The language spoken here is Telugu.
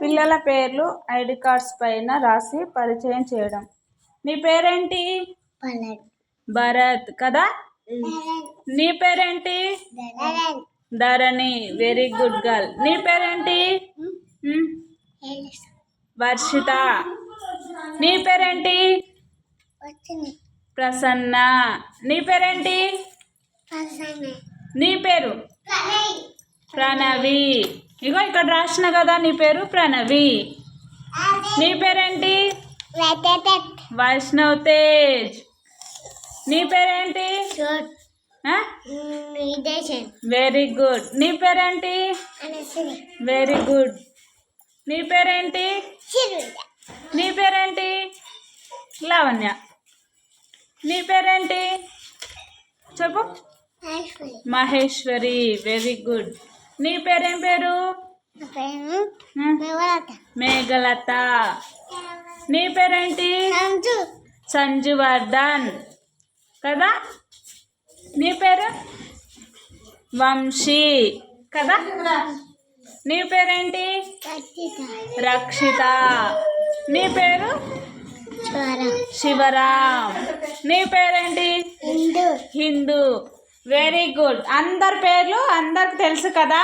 పిల్లల పేర్లు ఐడి కార్డ్స్ పైన రాసి పరిచయం చేయడం. నీ పేరేంటి? భరత్ కదా. నీ పేరేంటి? ధరణి. Very good girl. నీ పేరేంటి? వర్షిత. నీ పేరేంటి? ప్రసన్న. నీ పేరేంటి? నీ పేరు? ప్రణవి. ఇగో ఇక్కడ రాసిన కదా, నీ పేరు ప్రణవి. నీ పేరేంటి? వైష్ణవ్ తేజ్. నీ పేరేంటి? Very good. నీ పేరేంటి? Very good. నీ పేరేంటి? నీ పేరేంటి? లావణ్య. నీ పేరేంటి చెప్పు? మహేశ్వరి. Very good. నీ పేరేం పేరు? మేఘలత. నీ పేరేంటి? సంజువర్ధన్ కదా. నీ పేరు? వంశీ కదా. నీ పేరేంటి? రక్షిత. నీ పేరు? శివరాం. నీ పేరేంటి? హిందూ. Very good. అందరి పేర్లు అందరికి తెలుసు కదా.